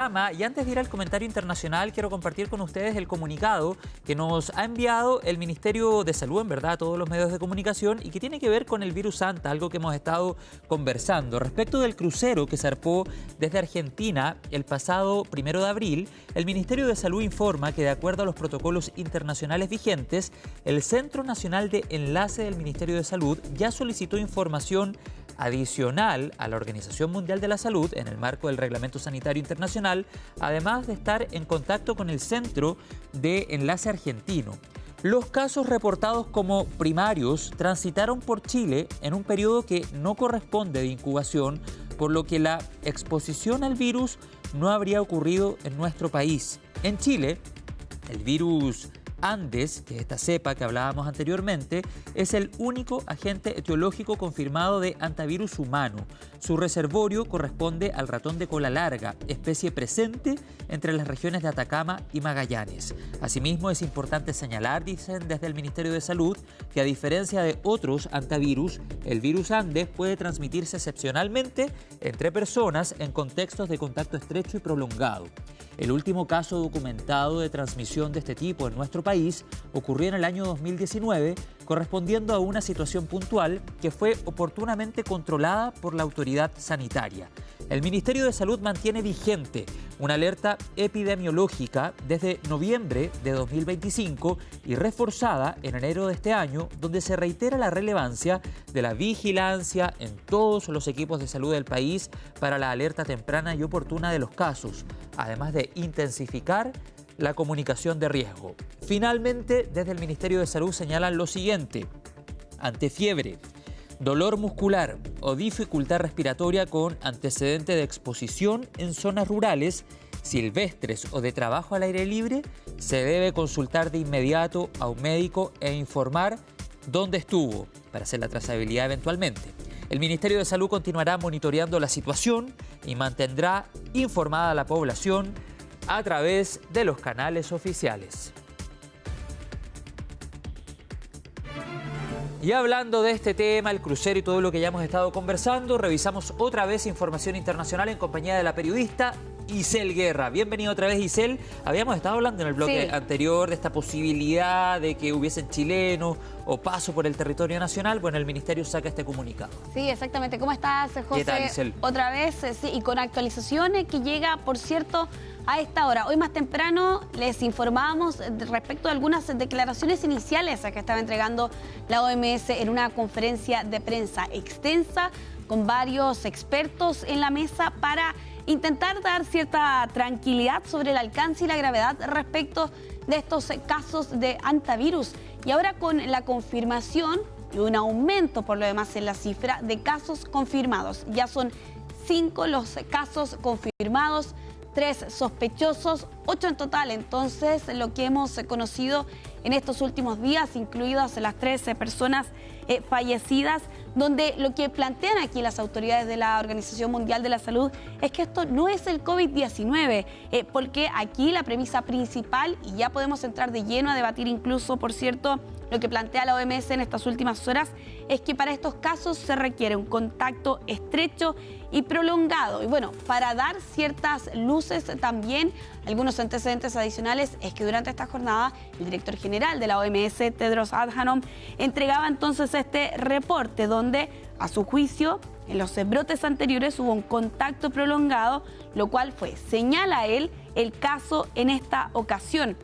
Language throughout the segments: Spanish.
Y antes de ir al comentario internacional, quiero compartir con ustedes el comunicado que nos ha enviado el Ministerio de Salud, en verdad, a todos los medios de comunicación, y que tiene que ver con el virus Anta, algo que hemos estado conversando. Respecto del crucero que zarpó desde Argentina el pasado 1 de abril, el Ministerio de Salud informa que, de acuerdo a los protocolos internacionales vigentes, el Centro Nacional de Enlace del Ministerio de Salud ya solicitó información adicional a la Organización Mundial de la Salud en el marco del Reglamento Sanitario Internacional, además de estar en contacto con el Centro de Enlace Argentino. Los casos reportados como primarios transitaron por Chile en un periodo que no corresponde de incubación, por lo que la exposición al virus no habría ocurrido en nuestro país. En Chile, el virus Andes, que es esta cepa que hablábamos anteriormente, es el único agente etiológico confirmado de antivirus humano. Su reservorio corresponde al ratón de cola larga, especie presente entre las regiones de Atacama y Magallanes. Asimismo, es importante señalar, dicen desde el Ministerio de Salud, que a diferencia de otros antivirus, el virus Andes puede transmitirse excepcionalmente entre personas en contextos de contacto estrecho y prolongado. El último caso documentado de transmisión de este tipo en nuestro país ocurrió en el año 2019, correspondiendo a una situación puntual que fue oportunamente controlada por la autoridad sanitaria. El Ministerio de Salud mantiene vigente una alerta epidemiológica desde noviembre de 2025 y reforzada en enero de este año, donde se reitera la relevancia de la vigilancia en todos los equipos de salud del país para la alerta temprana y oportuna de los casos, además de intensificar la comunicación de riesgo. Finalmente, desde el Ministerio de Salud señalan lo siguiente: ante fiebre, dolor muscular o dificultad respiratoria con antecedente de exposición en zonas rurales, silvestres o de trabajo al aire libre, se debe consultar de inmediato a un médico e informar dónde estuvo para hacer la trazabilidad eventualmente. El Ministerio de Salud continuará monitoreando la situación y mantendrá informada a la población a través de los canales oficiales. Y hablando de este tema, el crucero y todo lo que ya hemos estado conversando, revisamos otra vez información internacional en compañía de la periodista Isel Guerra. Bienvenido otra vez, Isel. Habíamos estado hablando en el bloque anterior de esta posibilidad de que hubiesen chilenos o paso por el territorio nacional. Bueno, el Ministerio saca este comunicado. Sí, exactamente. ¿Cómo estás, José? ¿Qué tal, Isel? Otra vez, sí, y con actualizaciones que llega, por cierto, a esta hora. Hoy más temprano les informábamos respecto a algunas declaraciones iniciales que estaba entregando la OMS en una conferencia de prensa extensa con varios expertos en la mesa para intentar dar cierta tranquilidad sobre el alcance y la gravedad respecto de estos casos de antivirus. Y ahora con la confirmación y un aumento por lo demás en la cifra de casos confirmados. Ya son 5 los casos confirmados, 3 sospechosos, 8 en total. Entonces, lo que hemos conocido en estos últimos días, incluidas las 13 personas fallecidas, donde lo que plantean aquí las autoridades de la Organización Mundial de la Salud es que esto no es el COVID-19, porque aquí la premisa principal, y ya podemos entrar de lleno a debatir incluso, por cierto, lo que plantea la OMS en estas últimas horas, es que para estos casos se requiere un contacto estrecho y prolongado. Y bueno, para dar ciertas luces también, algunos antecedentes adicionales, es que durante esta jornada el director general de la OMS, Tedros Adhanom, entregaba entonces este reporte donde, a su juicio, en los brotes anteriores hubo un contacto prolongado, lo cual fue, señala él, el caso en esta ocasión.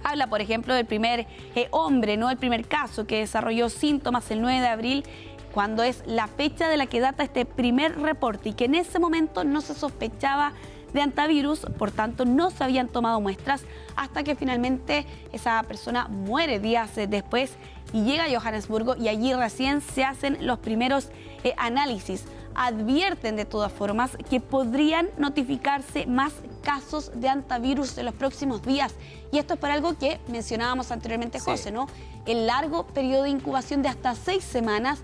Habla, por ejemplo, del primer hombre, ¿no? El primer caso que desarrolló síntomas el 9 de abril, cuando es la fecha de la que data este primer reporte y que en ese momento no se sospechaba de antivirus, por tanto no se habían tomado muestras hasta que finalmente esa persona muere días después y llega a Johannesburgo y allí recién se hacen los primeros análisis. Advierten de todas formas que podrían notificarse más casos de antivirus en los próximos días. Y esto es por algo que mencionábamos anteriormente, José, ¿no? El largo periodo de incubación de hasta 6 semanas.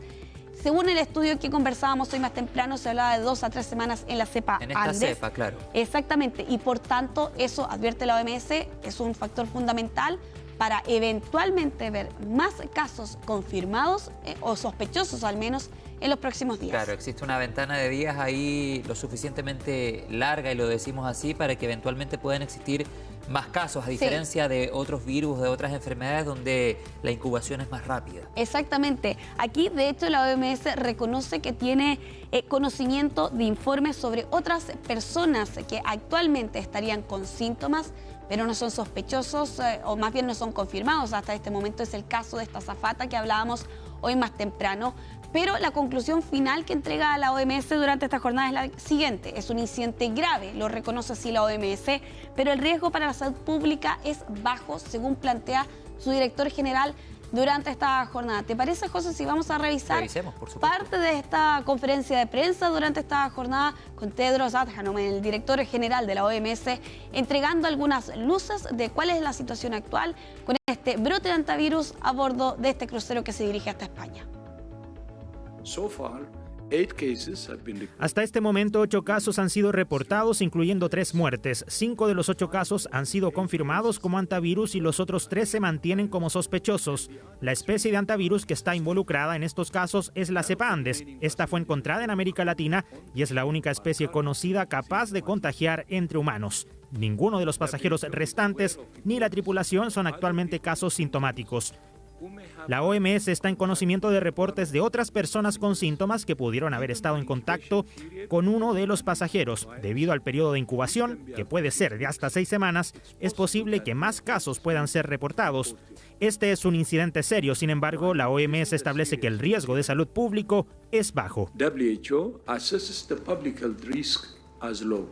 Según el estudio que conversábamos hoy más temprano, se hablaba de 2 a 3 semanas en la cepa Andes. En esta cepa, claro. Exactamente. Y por tanto, eso, advierte la OMS, es un factor fundamental para eventualmente ver más casos confirmados o sospechosos al menos en los próximos días. Claro, existe una ventana de días ahí lo suficientemente larga, y lo decimos así, para que eventualmente puedan existir más casos, a diferencia de otros virus, de otras enfermedades donde la incubación es más rápida. Exactamente. Aquí, de hecho, la OMS reconoce que tiene conocimiento de informes sobre otras personas que actualmente estarían con síntomas, pero no son sospechosos o más bien no son confirmados. Hasta este momento es el caso de esta azafata que hablábamos hoy más temprano. Pero la conclusión final que entrega la OMS durante esta jornada es la siguiente: es un incidente grave, lo reconoce así la OMS, pero el riesgo para la salud pública es bajo, según plantea su director general durante esta jornada. ¿Te parece, José, si vamos a revisar Revisemos, por supuesto, parte de esta conferencia de prensa durante esta jornada con Tedros Adhanom, el director general de la OMS, entregando algunas luces de cuál es la situación actual con este brote de antivirus a bordo de este crucero que se dirige hasta España? Hasta este momento, 8 casos han sido reportados, incluyendo 3 muertes. 5 de los 8 casos han sido confirmados como antivirus y los otros 3 se mantienen como sospechosos. La especie de antivirus que está involucrada en estos casos es la cepa Andes. Esta fue encontrada en América Latina y es la única especie conocida capaz de contagiar entre humanos. Ninguno de los pasajeros restantes ni la tripulación son actualmente casos sintomáticos. La OMS está en conocimiento de reportes de otras personas con síntomas que pudieron haber estado en contacto con uno de los pasajeros. Debido al periodo de incubación, que puede ser de hasta 6 semanas, es posible que más casos puedan ser reportados. Este es un incidente serio, sin embargo, la OMS establece que el riesgo de salud público es bajo.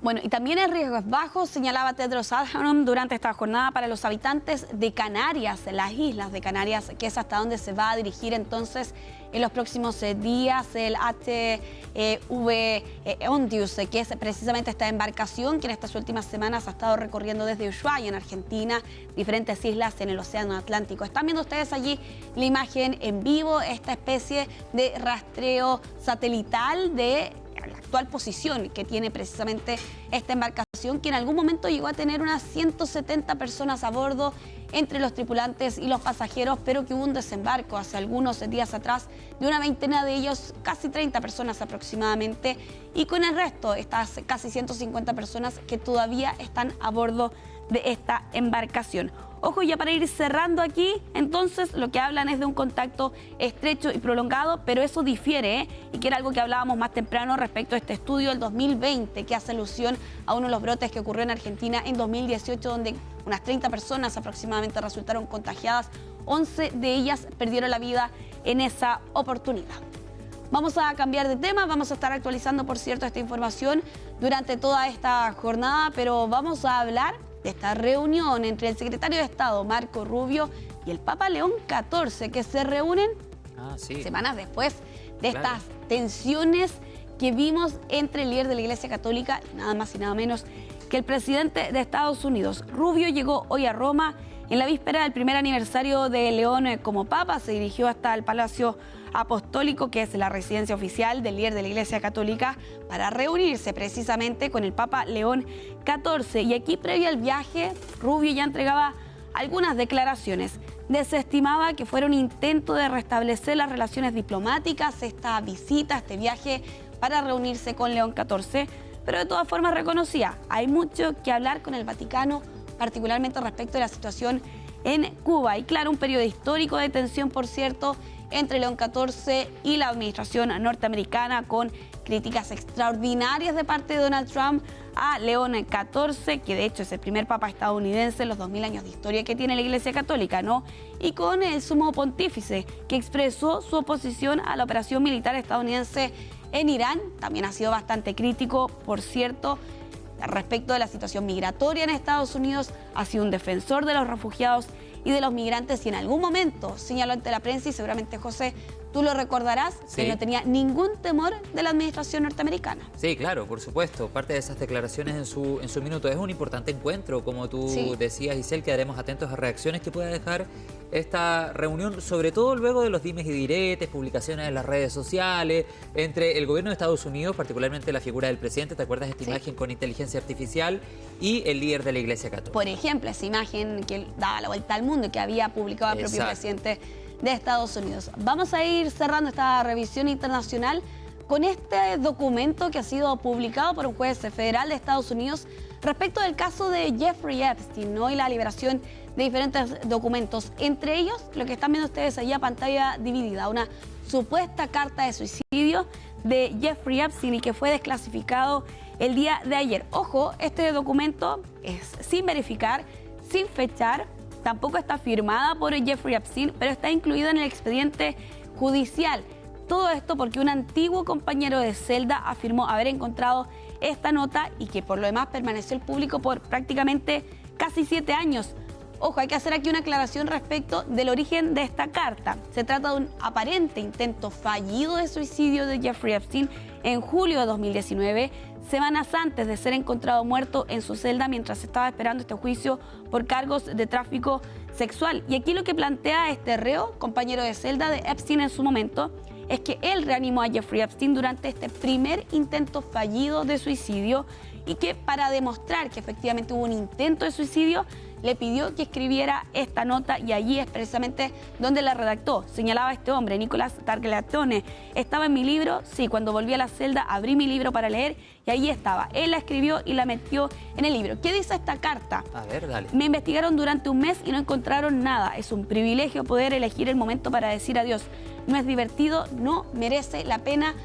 Bueno, y también el riesgo es bajo, señalaba Tedros Adhanom durante esta jornada, para los habitantes de Canarias, las islas de Canarias, que es hasta donde se va a dirigir entonces en los próximos días el HV Ontius, que es precisamente esta embarcación que en estas últimas semanas ha estado recorriendo desde Ushuaia, en Argentina, diferentes islas en el Océano Atlántico. Están viendo ustedes allí la imagen en vivo, esta especie de rastreo satelital de la actual posición que tiene precisamente esta embarcación, que en algún momento llegó a tener unas 170 personas a bordo entre los tripulantes y los pasajeros, pero que hubo un desembarco hace algunos días atrás de una veintena de ellos, casi 30 personas aproximadamente, y con el resto, estas casi 150 personas que todavía están a bordo de esta embarcación. Ojo, ya para ir cerrando aquí, entonces lo que hablan es de un contacto estrecho y prolongado, pero eso difiere, y que era algo que hablábamos más temprano respecto a este estudio del 2020, que hace alusión a uno de los brotes que ocurrió en Argentina en 2018, donde unas 30 personas aproximadamente resultaron contagiadas, 11 de ellas perdieron la vida en esa oportunidad. Vamos a cambiar de tema, vamos a estar actualizando, por cierto, esta información durante toda esta jornada, pero vamos a hablar de esta reunión entre el secretario de Estado, Marco Rubio, y el Papa León XIV, que se reúnen semanas después de estas tensiones que vimos entre el líder de la Iglesia Católica, nada más y nada menos que el presidente de Estados Unidos. Rubio llegó hoy a Roma en la víspera del primer aniversario de León como Papa. Se dirigió hasta el Palacio Apostólico, que es la residencia oficial del líder de la Iglesia Católica, para reunirse precisamente con el Papa León XIV. Y aquí, previo al viaje, Rubio ya entregaba algunas declaraciones. Desestimaba que fuera un intento de restablecer las relaciones diplomáticas, esta visita, este viaje para reunirse con León XIV, pero de todas formas reconocía, hay mucho que hablar con el Vaticano, particularmente respecto de la situación en Cuba. Y claro, un periodo histórico de tensión, por cierto, entre León XIV y la administración norteamericana, con críticas extraordinarias de parte de Donald Trump a León XIV, que de hecho es el primer papa estadounidense en los 2000 años de historia que tiene la Iglesia Católica, ¿no? Y con el sumo pontífice, que expresó su oposición a la operación militar estadounidense en Irán. También ha sido bastante crítico, por cierto, respecto de la situación migratoria en Estados Unidos. Ha sido un defensor de los refugiados y de los migrantes, y en algún momento señaló ante la prensa, y seguramente, José, tú lo recordarás, que no tenía ningún temor de la administración norteamericana. Sí, claro, por supuesto. Parte de esas declaraciones en su minuto. Es un importante encuentro, como tú decías, Isel. Quedaremos atentos a reacciones que pueda dejar esta reunión, sobre todo luego de los dimes y diretes, publicaciones en las redes sociales, entre el gobierno de Estados Unidos, particularmente la figura del presidente, ¿te acuerdas de esta imagen con inteligencia artificial? Y el líder de la Iglesia Católica. Por ejemplo, esa imagen que daba la vuelta al mundo y que había publicado el propio presidente de Estados Unidos. Vamos a ir cerrando esta revisión internacional con este documento que ha sido publicado por un juez federal de Estados Unidos respecto del caso de Jeffrey Epstein, ¿no? Y la liberación de diferentes documentos, entre ellos lo que están viendo ustedes allí a pantalla dividida, una supuesta carta de suicidio de Jeffrey Epstein y que fue desclasificado el día de ayer. Ojo, este documento es sin verificar, sin fechar, tampoco está firmada por Jeffrey Epstein, pero está incluido en el expediente judicial. Todo esto porque un antiguo compañero de celda afirmó haber encontrado esta nota y que por lo demás permaneció el público por prácticamente casi 7 años. Ojo, hay que hacer aquí una aclaración respecto del origen de esta carta. Se trata de un aparente intento fallido de suicidio de Jeffrey Epstein en julio de 2019, semanas antes de ser encontrado muerto en su celda mientras estaba esperando este juicio por cargos de tráfico sexual. Y aquí lo que plantea este reo, compañero de celda de Epstein en su momento, es que él reanimó a Jeffrey Epstein durante este primer intento fallido de suicidio y que para demostrar que efectivamente hubo un intento de suicidio, le pidió que escribiera esta nota y allí es precisamente donde la redactó. Señalaba este hombre, Nicolás Targlatone, estaba en mi libro, sí, cuando volví a la celda abrí mi libro para leer y allí estaba. Él la escribió y la metió en el libro. ¿Qué dice esta carta? A ver, dale. Me investigaron durante un mes y no encontraron nada. Es un privilegio poder elegir el momento para decir adiós. No es divertido, no merece la pena.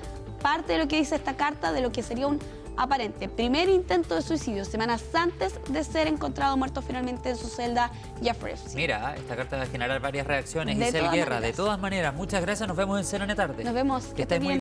Parte de lo que dice esta carta de lo que sería un aparente primer intento de suicidio, semanas antes de ser encontrado muerto finalmente en su celda, Jeffrey Epstein. Mira, esta carta va a generar varias reacciones. De Giselle todas Guerra, maneras. de todas maneras, muchas gracias. Nos vemos en CNN Tarde. Nos vemos. Que estés muy bien.